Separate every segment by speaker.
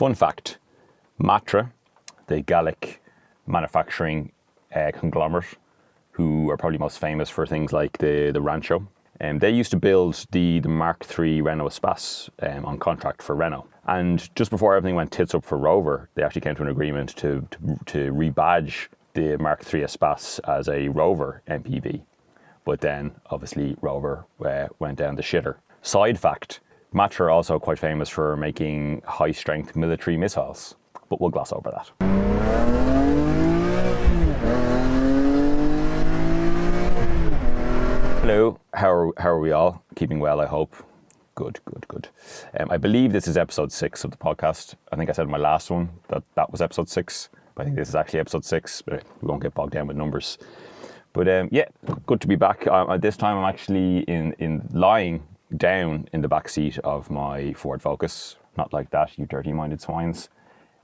Speaker 1: Fun fact, Matra, the Gallic manufacturing conglomerate, who are probably most famous for things like the Rancho, they used to build the Mark III Renault Espace on contract for Renault. And just before everything went tits up for Rover, they actually came to an agreement to rebadge the Mark III Espace as a Rover MPV. But then, obviously, Rover went down the shitter. Side fact, Matra are also quite famous for making high-strength military missiles, but we'll gloss over that. Hello, how are we all? Keeping well, I hope. Good. I believe this is episode 6 of the podcast. I think I said in my last one that was episode 6. But I think this is actually episode 6, but we won't get bogged down with numbers. But yeah, good to be back. This time I'm actually in lying down in the back seat of my Ford Focus. Not like that, you dirty-minded swines.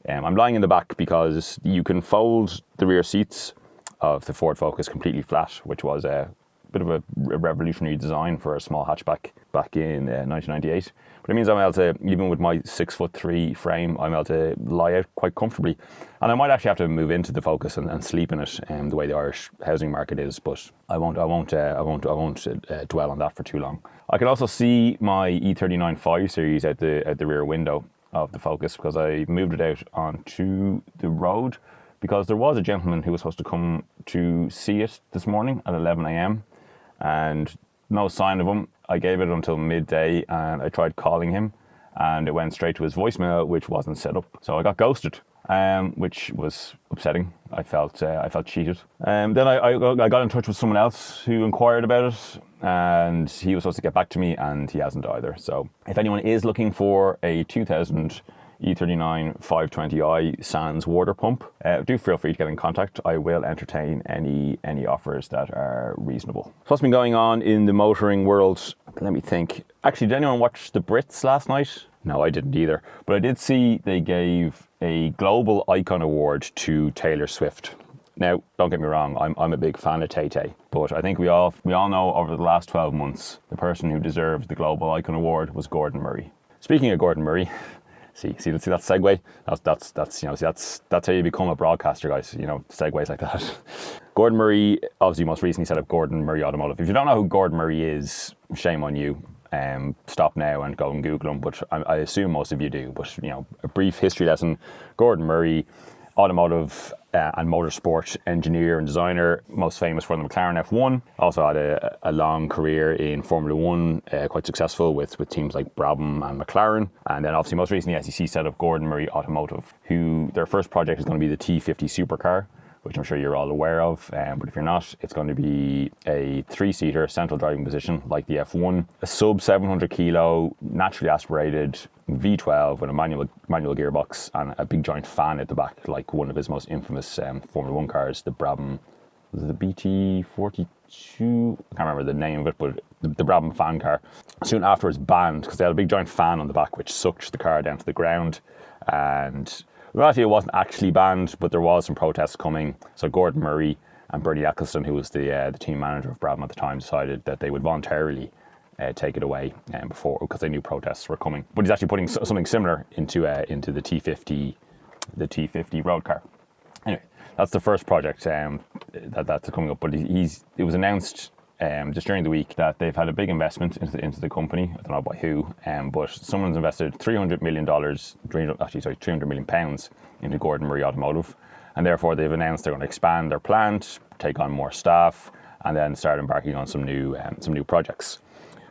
Speaker 1: I'm lying in the back because you can fold the rear seats of the Ford Focus completely flat, which was a bit of a revolutionary design for a small hatchback back in 1998. But it means I'm able to, even with my 6'3" frame, I'm able to lie out quite comfortably. And I might actually have to move into the Focus and sleep in it, the way the Irish housing market is. But I won't dwell on that for too long. I can also see my E39 5 Series out the rear window of the Focus because I moved it out onto the road because there was a gentleman who was supposed to come to see it this morning at 11 a.m. and no sign of him. I gave it until midday and I tried calling him and it went straight to his voicemail, which wasn't set up. So I got ghosted, which was upsetting. I felt cheated. Then I got in touch with someone else who inquired about it and he was supposed to get back to me and he hasn't either. So if anyone is looking for a 2000 E39 520i sans water pump, do feel free to get in contact. I will entertain any offers that are reasonable. So what's been going on in the motoring world? Let me think. Actually, did anyone watch the Brits last night? No, I didn't either. But I did see they gave a Global Icon Award to Taylor Swift. Now, don't get me wrong, I'm a big fan of Tay-Tay, but I think we all know over the last 12 months, the person who deserved the Global Icon Award was Gordon Murray. Speaking of Gordon Murray, See that segue? That's how you become a broadcaster, guys. Segues like that. Gordon Murray obviously most recently set up Gordon Murray Automotive. If you don't know who Gordon Murray is, shame on you. Stop now and go and Google him. But I assume most of you do. But a brief history lesson: Gordon Murray, automotive and motorsport engineer and designer, most famous for the McLaren F1. Also had a long career in Formula One, quite successful with teams like Brabham and McLaren. And then obviously most recently SEC set up Gordon Murray Automotive, who their first project is going to be the T50 supercar, which I'm sure you're all aware of. But if you're not, it's going to be a 3-seater central driving position like the F1, a sub 700 kilo, naturally aspirated V12 with a manual gearbox and a big giant fan at the back, like one of his most infamous Formula One cars, the Brabham, was it the BT42? I can't remember the name of it, but the Brabham fan car. Soon afterwards banned because they had a big giant fan on the back which sucked the car down to the ground. And in reality, it wasn't actually banned, but there was some protests coming. So Gordon Murray and Bernie Eccleston, who was the team manager of Brabham at the time, decided that they would voluntarily take it away before, because they knew protests were coming. But he's actually putting something similar into the T50 road car. Anyway, that's the first project that's coming up. But it was announced just during the week that they've had a big investment into the company. I don't know by who, but someone's invested £300 million into Gordon Murray Automotive, and therefore they've announced they're going to expand their plant, take on more staff, and then start embarking on some new projects.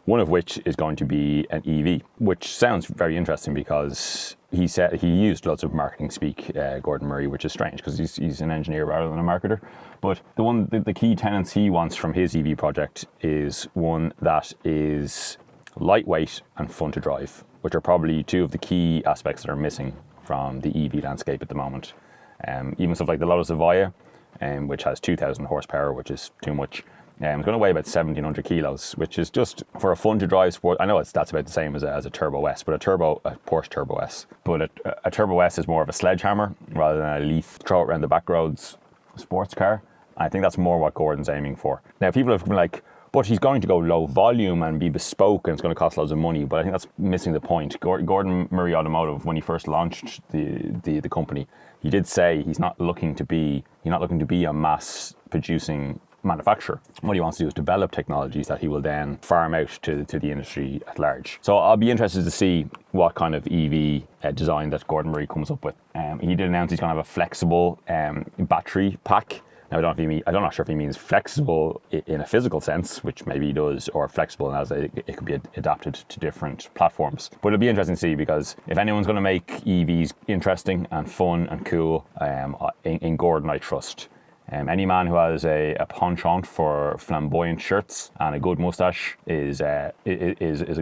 Speaker 1: One of which is going to be an EV, which sounds very interesting because he said he used lots of marketing speak, Gordon Murray, which is strange because he's an engineer rather than a marketer. But the key tenets he wants from his EV project is one that is lightweight and fun to drive, which are probably two of the key aspects that are missing from the EV landscape at the moment. Even stuff like the Lotus Evija, which has 2,000 horsepower, which is too much. It's going to weigh about 1,700 kilos, which is just for a fun to drive sport. I know that's about the same as a Turbo S, but a Porsche Turbo S. But a Turbo S is more of a sledgehammer rather than a Leaf throw it around the back roads sports car. I think that's more what Gordon's aiming for. Now, people have been like, But he's going to go low volume and be bespoke, and it's going to cost loads of money. But I think that's missing the point. Gordon Murray Automotive, when he first launched the company, he did say he's not looking to be a mass producing manufacturer. What he wants to do is develop technologies that he will then farm out to the industry at large. So I'll be interested to see what kind of EV design that Gordon Murray comes up with. He did announce he's going to have a flexible battery pack. Now, I'm not sure if he means flexible in a physical sense, which maybe he does, or flexible as it could be adapted to different platforms. But it'll be interesting to see, because if anyone's going to make EVs interesting and fun and cool, in Gordon I trust. Any man who has a penchant for flamboyant shirts and a good moustache is a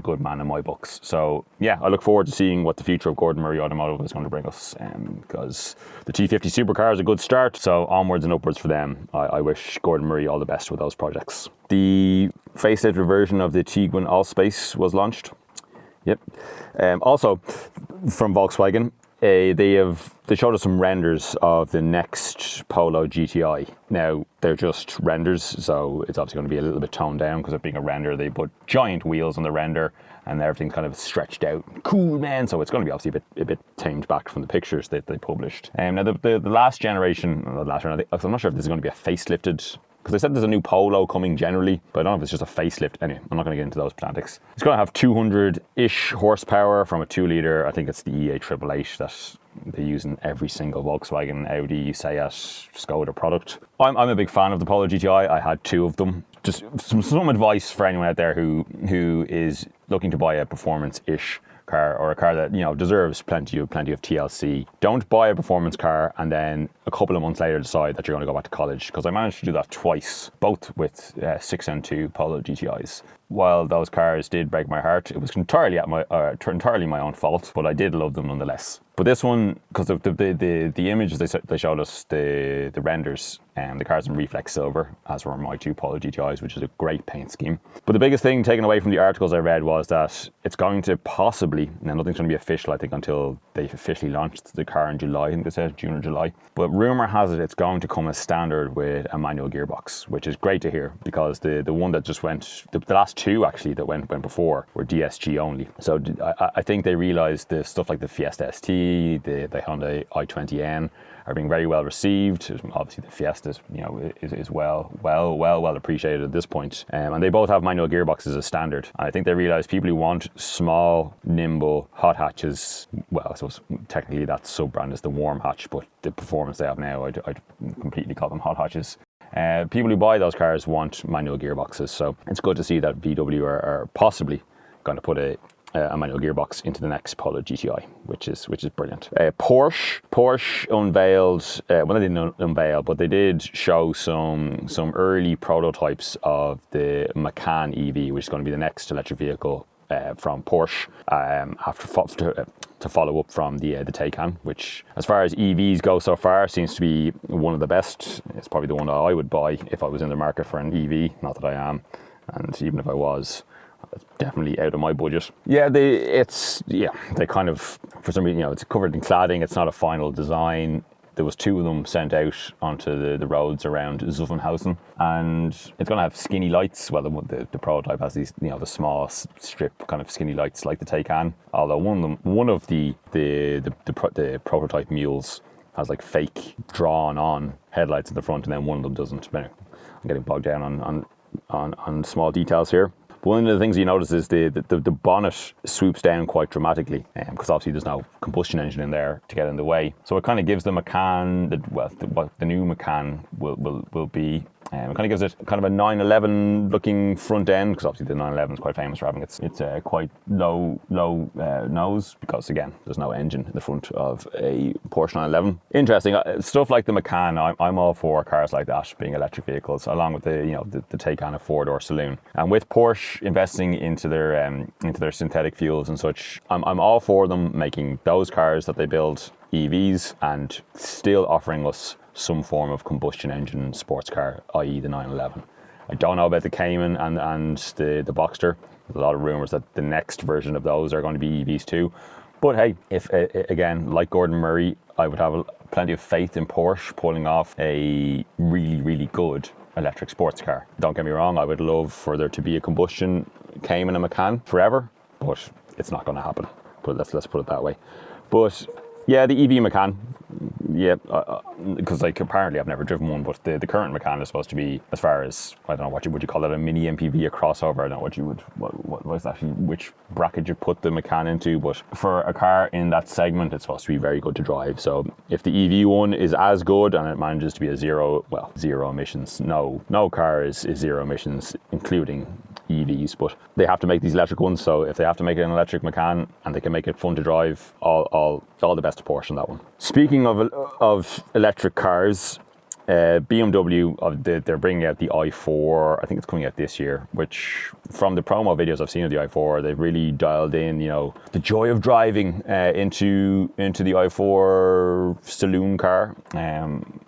Speaker 1: good man in my books. So yeah, I look forward to seeing what the future of Gordon Murray Automotive is going to bring us, because the T50 supercar is a good start. So onwards and upwards for them. I wish Gordon Murray all the best with those projects. The facelift version of the Tiguan Allspace was launched. Yep. Also from Volkswagen. They showed us some renders of the next Polo GTI. Now, they're just renders, so it's obviously going to be a little bit toned down because of being a render. They put giant wheels on the render and everything's kind of stretched out. Cool, man. So it's going to be obviously a bit tamed back from the pictures that they published. Now, the last generation, I'm not sure if this is going to be a facelifted, because they said there's a new Polo coming generally, but I don't know if it's just a facelift. Anyway, I'm not going to get into those pedantics. It's going to have 200-ish horsepower from a 2-litre. I think it's the EA888 that they use in every single Volkswagen, Audi, Seat, Skoda product. I'm a big fan of the Polo GTI. I had 2 of them. Just some advice for anyone out there who is looking to buy a performance-ish car, or a car that deserves plenty of TLC. Don't buy a performance car and then a couple of months later decide that you're going to go back to college, because I managed to do that twice, both with 6N2 Polo GTIs. While those cars did break my heart, it was entirely my own fault, but I did love them nonetheless. But this one, because of the images they showed us, the renders, the cars in reflex silver, as were my 2 Polo GTIs, which is a great paint scheme. But the biggest thing taken away from the articles I read was that it's going to possibly, now nothing's going to be official, I think, until they officially launched the car in July. I think they said June or July. But rumour has it it's going to come as standard with a manual gearbox, which is great to hear, because the one that just went, the last 2 actually that went before were DSG only. So I think they realised the stuff like the Fiesta ST, the Hyundai i20N are being very well received. Obviously the Fiesta is well appreciated at this point. And they both have manual gearboxes as standard. And I think they realised people who want small, nimble, hot hatches, well, I suppose technically that sub-brand is the warm hatch, but the performance they have now, I'd completely call them hot hatches. People who buy those cars want manual gearboxes, so it's good to see that VW are possibly going to put a manual gearbox into the next Polo GTI, which is brilliant. Porsche unveiled, well, they didn't unveil, but they did show some early prototypes of the Macan EV, which is going to be the next electric vehicle from Porsche, to follow up from the Taycan, which, as far as EVs go so far, seems to be one of the best. It's probably the one that I would buy if I was in the market for an EV. Not that I am, and even if I was, it's definitely out of my budget. Yeah, they kind of, for some reason, it's covered in cladding. It's not a final design. There was 2 of them sent out onto the roads around Zuffenhausen, and it's going to have skinny lights. Well, the prototype has these, the small strip kind of skinny lights like the Taycan. Although one of the prototype mules has like fake drawn-on headlights in the front, and then one of them doesn't. Anyway, I'm getting bogged down on small details here. One of the things you notice is the bonnet swoops down quite dramatically, because obviously there's no combustion engine in there to get in the way. So it kind of gives the Macan, what the new Macan will be. It kind of gives it kind of a 911 looking front end, because obviously the 911 is quite famous for having it's quite low nose, because again there's no engine in the front of a Porsche 911. Interesting stuff like the Macan. I'm all for cars like that being electric vehicles, along with the Taycan, a 4-door saloon. And with Porsche investing into their synthetic fuels and such, I'm all for them making those cars that they build EVs and still offering us some form of combustion engine sports car, i.e. the 911. I don't know about the Cayman and the Boxster. There's a lot of rumours that the next version of those are going to be EVs too. But hey, if again, like Gordon Murray, I would have plenty of faith in Porsche pulling off a really, really good electric sports car. Don't get me wrong, I would love for there to be a combustion Cayman and Macan forever, but it's not going to happen. But let's put it that way. But yeah, the EV Macan, yeah, because like apparently I've never driven one, but the current Macan is supposed to be, as far as, I don't know, would you call it, a mini MPV, a crossover? I don't know what was actually, which bracket you put the Macan into, but for a car in that segment, it's supposed to be very good to drive. So if the EV one is as good and it manages to be a zero emissions, no car is zero emissions, including EVs, but they have to make these electric ones. So if they have to make an electric Macan and they can make it fun to drive, all the best to Porsche on that one. Speaking of electric cars, BMW, they're bringing out the i4. I think it's coming out this year, which from the promo videos I've seen of the i4, they've really dialed in, the joy of driving into the i4 saloon car. And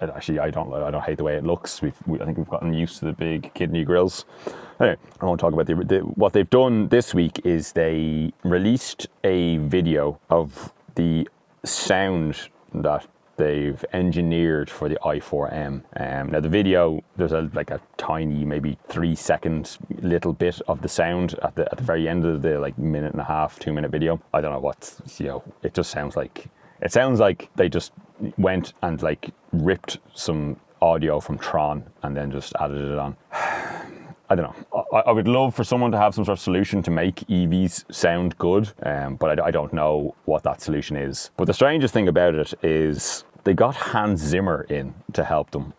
Speaker 1: actually, I don't hate the way it looks. I think we've gotten used to the big kidney grills. Anyway, I won't talk about what they've done this week. Is they released a video of the sound that they've engineered for the i4M. Now the video, there's a tiny, maybe 3-second little bit of the sound at the very end of the minute and a half, 2-minute video. I don't know what, it just sounds like, they just went and ripped some audio from Tron and then just added it on. I don't know. I would love for someone to have some sort of solution to make EVs sound good, but I don't know what that solution is. But the strangest thing about it is they got Hans Zimmer in to help them.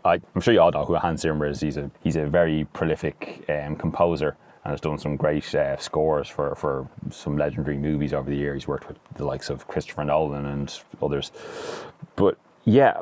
Speaker 1: I'm sure you all know who Hans Zimmer is. He's a very prolific composer and has done some great scores for some legendary movies over the years. He's worked with the likes of Christopher Nolan and others. But yeah,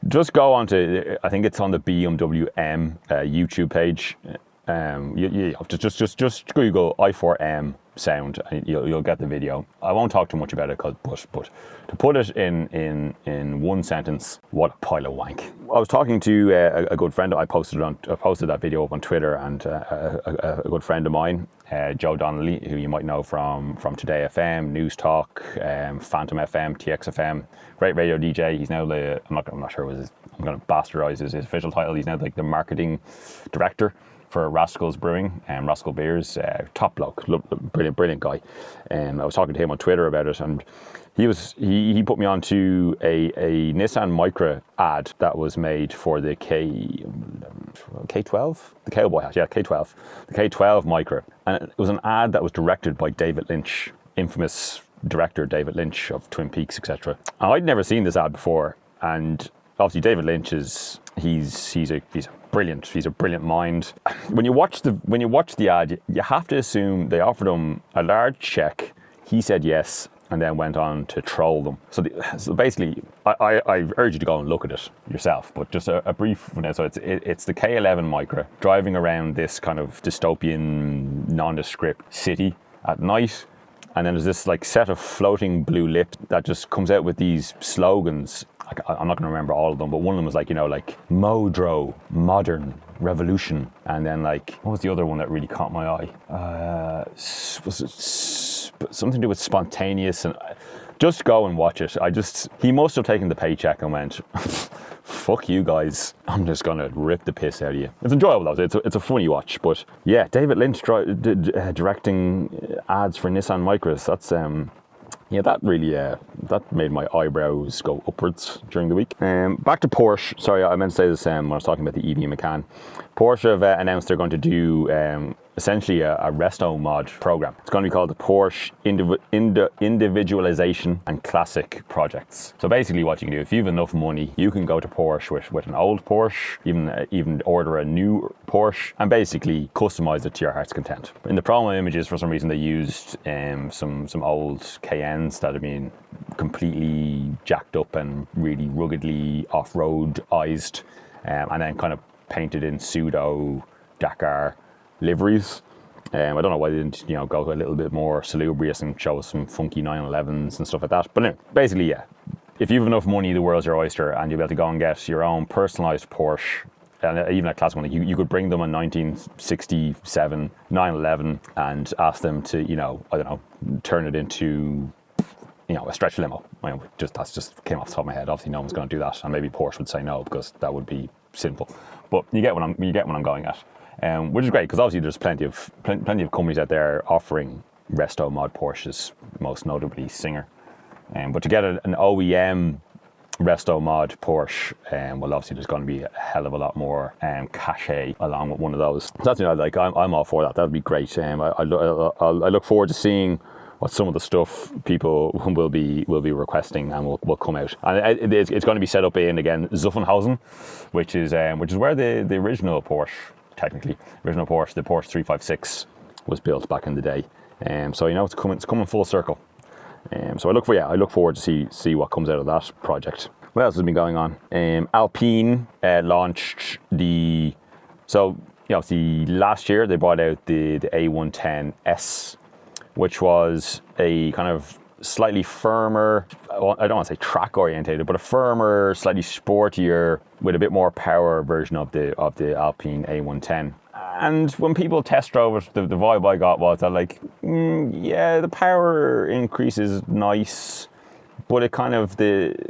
Speaker 1: just go on to, I think it's on the BMW M YouTube page. Just Google i4M sound and you'll get the video. I won't talk too much about it, but to put it in one sentence, what a pile of wank. I was talking to a good friend. I posted that video up on Twitter, and a good friend of mine, Joe Donnelly, who you might know from Today FM, News Talk, Phantom FM, TX FM, great radio DJ. He's now I'm not sure I'm going to bastardize his official title. He's now the marketing director for Rascal's Brewing and Rascal Beers. Top bloke, brilliant guy. And I was talking to him on Twitter about it, and he put me on to a Nissan Micra ad that was made for the K12, the cowboy hat, yeah, K12, the K12 Micra, and it was an ad that was directed by David Lynch, infamous director David Lynch of Twin Peaks, etc. I'd never seen this ad before, and obviously David Lynch he's a brilliant mind. When you watch the ad, you have to assume they offered him a large check. He said yes, and then went on to troll them. So basically, I urge you to go and look at it yourself. But just a brief. So it's the K11 Micra driving around this kind of dystopian, nondescript city at night. And then there's this set of floating blue lips that just comes out with these slogans. I'm not going to remember all of them, but one of them was Modro, modern, revolution. And then what was the other one that really caught my eye? Was it something to do with spontaneous? And just go and watch it. He must have taken the paycheck and went, fuck you guys, I'm just going to rip the piss out of you. It's enjoyable though, it's a funny watch. But yeah, David Lynch directing ads for Nissan Micras, that's that really that made my eyebrows go upwards during the week. Back to Porsche. Sorry, I meant to say this when I was talking about the EV Macan. Porsche have announced they're going to do essentially a resto mod program. It's going to be called the Porsche Individualization and Classic Projects. So basically what you can do, if you have enough money, you can go to Porsche with an old Porsche, even order a new Porsche, and basically customize it to your heart's content. In the promo images, for some reason, they used some old Cayennes that have been completely jacked up and really ruggedly off-road-ized, and then kind of painted in pseudo Dakar liveries. I don't know why they didn't go a little bit more salubrious and show us some funky 911s and stuff like that. But anyway, basically, yeah, if you have enough money, the world's your oyster, and you'll be able to go and get your own personalized Porsche, and even a classic one. You could bring them a 1967 911 and ask them to, I don't know, turn it into a stretch limo. That's just came off the top of my head. Obviously, no one's going to do that, and maybe Porsche would say no because that would be sinful. But you get what I'm going at, which is great because obviously there's plenty of companies out there offering resto mod Porsches, most notably Singer. But to get an OEM resto mod Porsche, well, obviously there's going to be a hell of a lot more cachet along with one of those. So that's like I'm all for that. That'd be great. I look forward to seeing what some of the stuff people will be requesting and will come out. And it's going to be set up in, again, Zuffenhausen, which is where the original Porsche, the Porsche 356 was built back in the day. So it's coming full circle. So I look forward to see what comes out of that project. What else has been going on? Alpine launched obviously last year they brought out the A110S, which was a kind of slightly firmer, I don't want to say track orientated, but a firmer, slightly sportier, with a bit more power version of the Alpine A110. And when people test drove it, the vibe I got was that the power increase is nice, but it kind of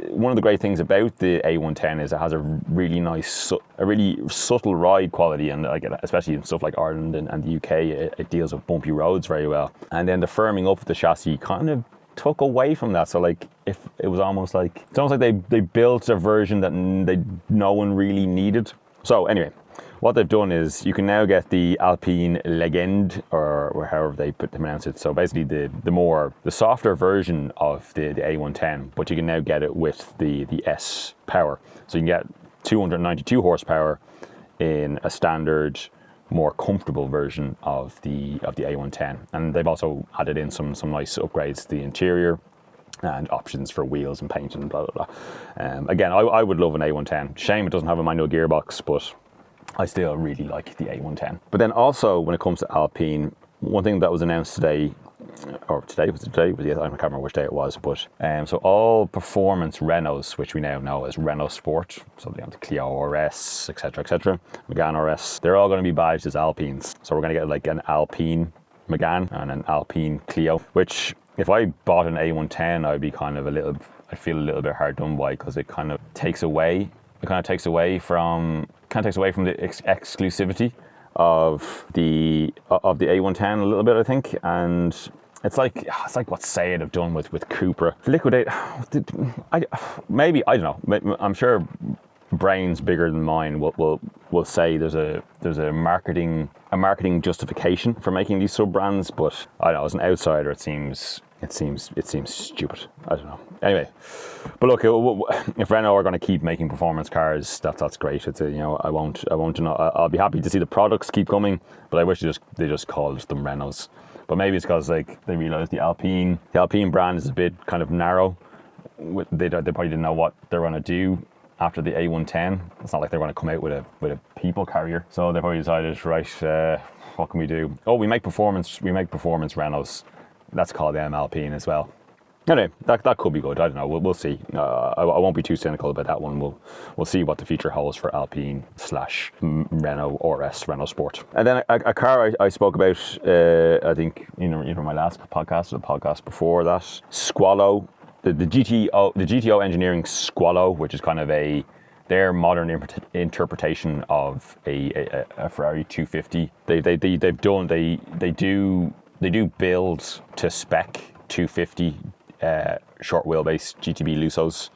Speaker 1: one of the great things about the A110 is it has a really nice, a really subtle ride quality, and especially in stuff like Ireland and the UK, it deals with bumpy roads very well. And then the firming up of the chassis kind of took away from that. So if it was almost like they built a version that no one really needed. So anyway, what they've done is you can now get the Alpine Legend, or however they pronounce it. So basically the softer version of the A110, but you can now get it with the S power. So you can get 292 horsepower in a standard, more comfortable version of the A110. And they've also added in some nice upgrades to the interior and options for wheels and paint and blah blah blah. Again, I would love an A110. Shame it doesn't have a manual gearbox, but I still really like the A110. But then also, when it comes to Alpine, one thing that was announced today, I can't remember which day it was, but so all performance Renaults, which we now know as Renault Sport, so the Clio RS, etc., Megane RS, they're all going to be badged as Alpines. So we're going to get an Alpine Megane and an Alpine Clio, which if I bought an A110, I'd feel a little bit hard done by, because it kind of takes away from the exclusivity of the A110 a little bit, I think. And it's like what Seat have done with Cupra. Liquidate, I don't know. I'm sure brains bigger than mine will say there's a marketing justification for making these sub brands, but I don't know, as an outsider it seems stupid. I don't know. Anyway, but look, if Renault are going to keep making performance cars, that's great. It's I'll be happy to see the products keep coming, but I wish they just called them Renaults. But maybe it's because they realize the Alpine brand is a bit kind of narrow. They probably didn't know what they're going to do after the A110. It's not like they're going to come out with a people carrier. So they probably decided, right, what can we do? Oh, we make performance Renaults. Let's call them Alpine as well. Anyway, that could be good. I don't know. We'll see. I won't be too cynical about that one. We'll see what the future holds for Alpine / Renault RS, Renault Sport. And then a car I spoke about, I think either my last podcast or the podcast before that, Squallow, the GTO Engineering Squallow, which is kind of their modern interpretation of a Ferrari 250. They do build to spec 250 short wheelbase GTB Lusos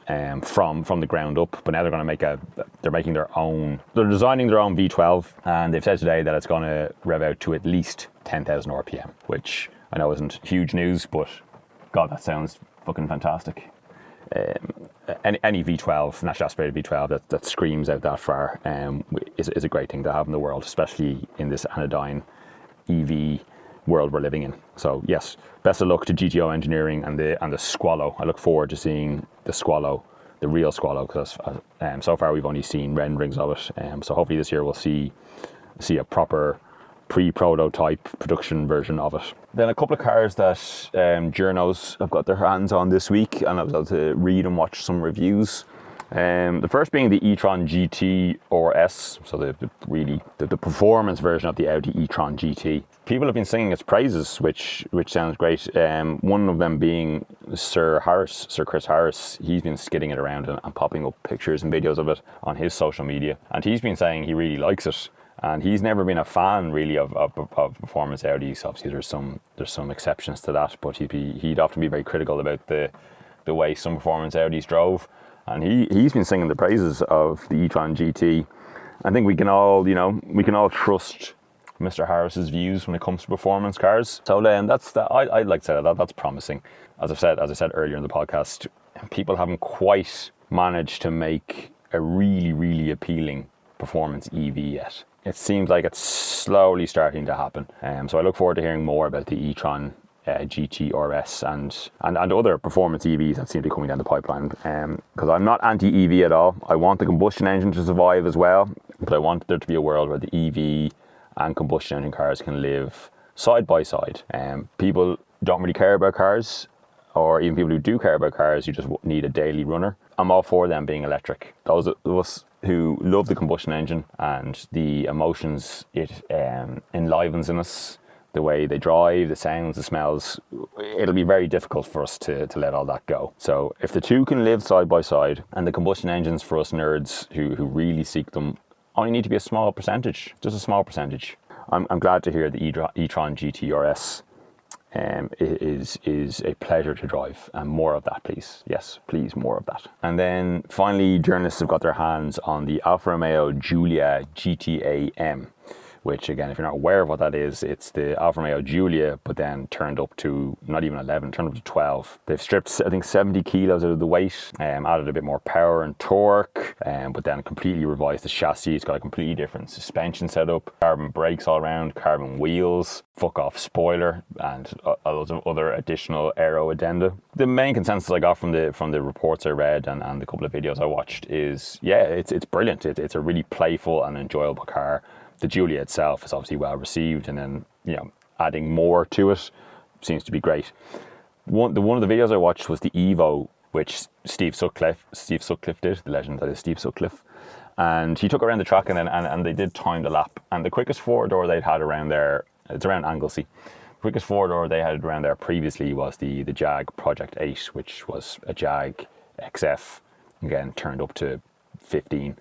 Speaker 1: from the ground up, but now they're making their own. They're designing their own V12, and they've said today that it's going to rev out to at least 10,000 RPM, which I know isn't huge news, but God, that sounds fucking fantastic. Any V12, naturally aspirated V12 that screams out that far is a great thing to have in the world, especially in this anodyne EV world we're living in. So yes, best of luck to GTO Engineering and the Squallow. I look forward to seeing the Squallow, the real Squallow, because so far we've only seen renderings of it. So hopefully this year we'll see a proper pre-prototype production version of it. Then a couple of cars that journos have got their hands on this week, and I was able to read and watch some reviews The first being the e-tron GT or S, so the performance version of the Audi e-tron GT. People have been singing its praises, which sounds great. One of them being Sir Chris Harris. He's been skidding it around and popping up pictures and videos of it on his social media, and he's been saying he really likes it. And he's never been a fan really of performance Audis. Obviously, there's some exceptions to that, but he'd often be very critical about the way some performance Audis drove. And he's been singing the praises of the e-tron GT. I think we can all trust Mr. Harris's views when it comes to performance cars. So I'd like to say that's promising. As I said earlier in the podcast, people haven't quite managed to make a really, really appealing performance EV yet. It seems like it's slowly starting to happen. So I look forward to hearing more about the e-tron GT RS and other performance EVs that seem to be coming down the pipeline. Because I'm not anti-EV at all. I want the combustion engine to survive as well, but I want there to be a world where the EV and combustion engine cars can live side by side. People don't really care about cars, or even people who do care about cars, you just need a daily runner. I'm all for them being electric. Those of us who love the combustion engine and the emotions it enlivens in us, the way they drive, the sounds, the smells, it'll be very difficult for us to let all that go. So if the two can live side by side, and the combustion engines for us nerds who really seek them only need to be a small percentage, just a small percentage. I'm glad to hear the e-tron GT RS is a pleasure to drive, and more of that, please. Yes, please, more of that. And then finally, journalists have got their hands on the Alfa Romeo Giulia GTA M, which, again, if you're not aware of what that is, it's the Alfa Romeo Giulia, but then turned up to not even 11, turned up to 12. They've stripped, I think, 70 kilos out of the weight, added a bit more power and torque, but then completely revised the chassis. It's got a completely different suspension setup, carbon brakes all around, carbon wheels, fuck-off spoiler, and a lot of other additional aero addenda. The main consensus I got from the reports I read and the couple of videos I watched is, yeah, it's brilliant. It's a really playful and enjoyable car. The Giulia itself is obviously well received, and then adding more to it seems to be great. One of the videos I watched was the Evo, which Steve Sutcliffe did, the legend that is Steve Sutcliffe, and he took around the track and they did time the lap. And the quickest four-door they'd had around there, it's around Anglesey. The quickest four-door they had around there previously was the Jag Project 8, which was a Jag XF, again turned up to 15.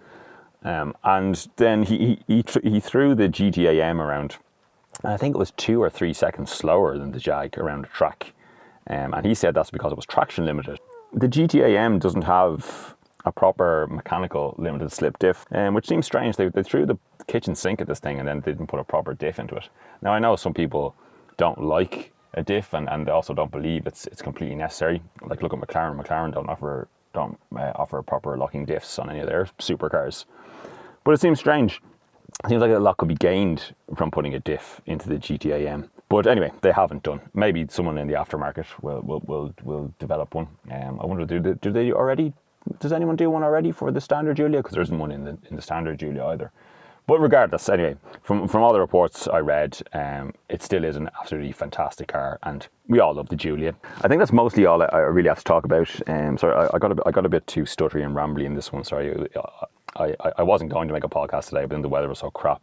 Speaker 1: And then he threw the GTA M around, and I think it was 2 or 3 seconds slower than the Jag around the track. And he said that's because it was traction limited. The GTA M doesn't have a proper mechanical limited slip diff, which seems strange. They threw the kitchen sink at this thing and then didn't put a proper diff into it. Now, I know some people don't like a diff and also don't believe it's completely necessary. Like, look at McLaren. McLaren don't offer proper locking diffs on any of their supercars. But it seems strange. It seems like a lot could be gained from putting a diff into the GTA M. But anyway, they haven't done. Maybe someone in the aftermarket will develop one. I wonder, do they already? Does anyone do one already for the standard Giulia? Because there isn't one in the standard Giulia either. But regardless, anyway, from all the reports I read, it still is an absolutely fantastic car, and we all love the Giulia. I think that's mostly all I really have to talk about. Sorry, I got a bit too stuttery and rambly in this one. Sorry, I wasn't going to make a podcast today, but then the weather was so crap.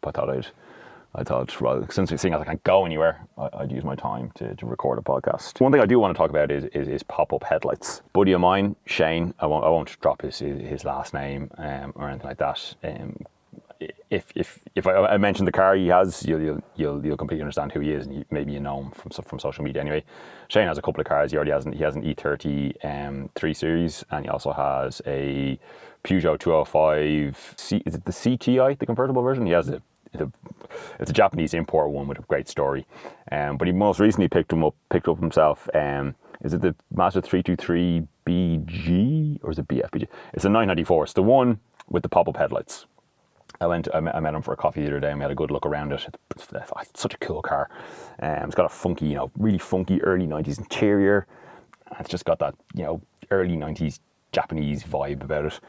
Speaker 1: I thought, well, since I can't go anywhere, I'd use my time to record a podcast. One thing I do want to talk about is pop-up headlights. Buddy of mine, Shane, I won't drop his last name or anything like that. If I mention the car he has, you'll completely understand who he is, and maybe you know him from social media anyway. Shane has a couple of cars. He has an E30 3 Series, and he also has a Peugeot 205. Is it the CTI, the convertible version? He has it's a Japanese import one with a great story. But he most recently picked up himself. Is it the Mazda 323 BG or is it BFBG? It's a 994. It's the one with the pop-up headlights. I met him for a coffee the other day and we had a good look around it. It's such a cool car. It's got a funky, really funky early 90s interior. It's just got that, early 90s Japanese vibe about it.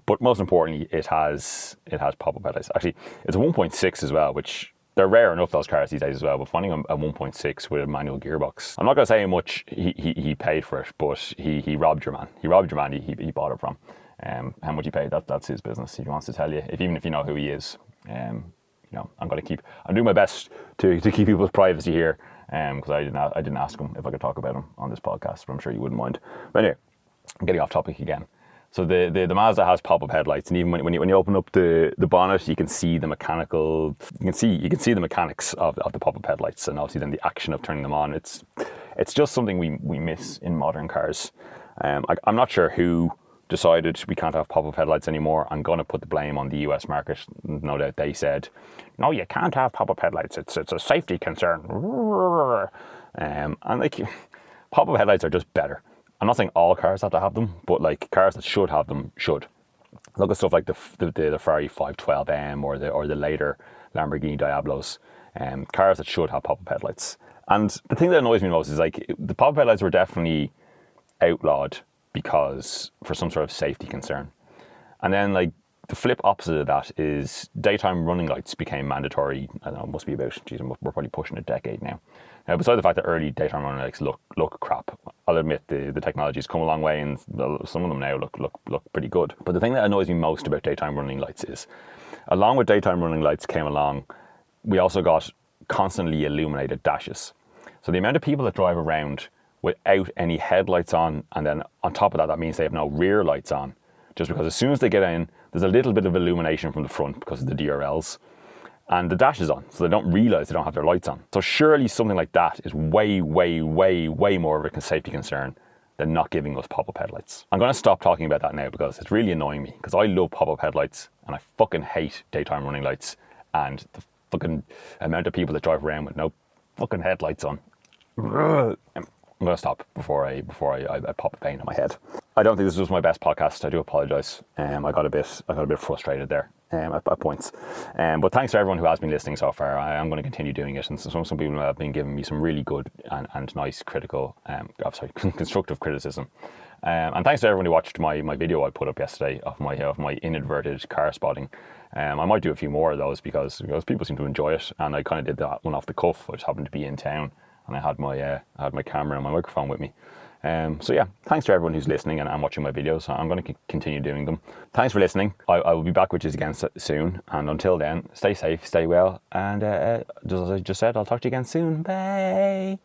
Speaker 1: But most importantly, it has pop-up headlights. Actually, it's a 1.6 as well, which they're rare enough, those cars these days as well. But finding a 1.6 with a manual gearbox, I'm not going to say how much he paid for it, but he robbed your man. He robbed your man. He bought it from. How much he paid, that's his business. If he wants to tell you, even if you know who he is, I'm doing my best to keep people's privacy here, because I didn't ask him if I could talk about him on this podcast, but I'm sure you wouldn't mind. But anyway, I'm getting off topic again. So the Mazda has pop-up headlights, and even when you open up the bonnet, you can see the mechanical. You can see the mechanics of the pop-up headlights, and obviously then the action of turning them on. It's just something we miss in modern cars. I'm not sure who decided we can't have pop-up headlights anymore. I'm going to put the blame on the US market. No doubt they said, no, you can't have pop-up headlights. It's a safety concern. And like, pop-up headlights are just better. I'm not saying all cars have to have them, but like cars that should have them should. Look at stuff like the Ferrari 512M or the later Lamborghini Diablos. Cars that should have pop-up headlights. And the thing that annoys me most is like the pop-up headlights were definitely outlawed because for some sort of safety concern. And then like the flip opposite of that is daytime running lights became mandatory. I don't know, it must be about, we're probably pushing a decade now. Now, beside the fact that early daytime running lights look crap, I'll admit the technology's come a long way, and some of them now look pretty good. But the thing that annoys me most about daytime running lights is, along with daytime running lights came along, we also got constantly illuminated dashes. So the amount of people that drive around without any headlights on, and then on top of that means they have no rear lights on, just because as soon as they get in, there's a little bit of illumination from the front because of the DRLs, and the dash is on, so they don't realise they don't have their lights on. So surely something like that is way, way, way, way more of a safety concern than not giving us pop-up headlights. I'm going to stop talking about that now because it's really annoying me, because I love pop-up headlights and I fucking hate daytime running lights and the fucking amount of people that drive around with no fucking headlights on. I'm going to stop before I pop a pain in my head. I don't think this was my best podcast. I do apologise. I got a bit frustrated there at points. But thanks to everyone who has been listening so far. I am going to continue doing it, and some people have been giving me some really good and nice constructive criticism. And thanks to everyone who watched my video I put up yesterday of my inadvertent car spotting. I might do a few more of those because people seem to enjoy it, and I kind of did that one off the cuff. I just happened to be in town, and I had my camera and my microphone with me. So yeah, thanks to everyone who's listening and watching my videos. I'm going to continue doing them. Thanks for listening. I will be back with you again soon. And until then, stay safe, stay well. And as I just said, I'll talk to you again soon. Bye.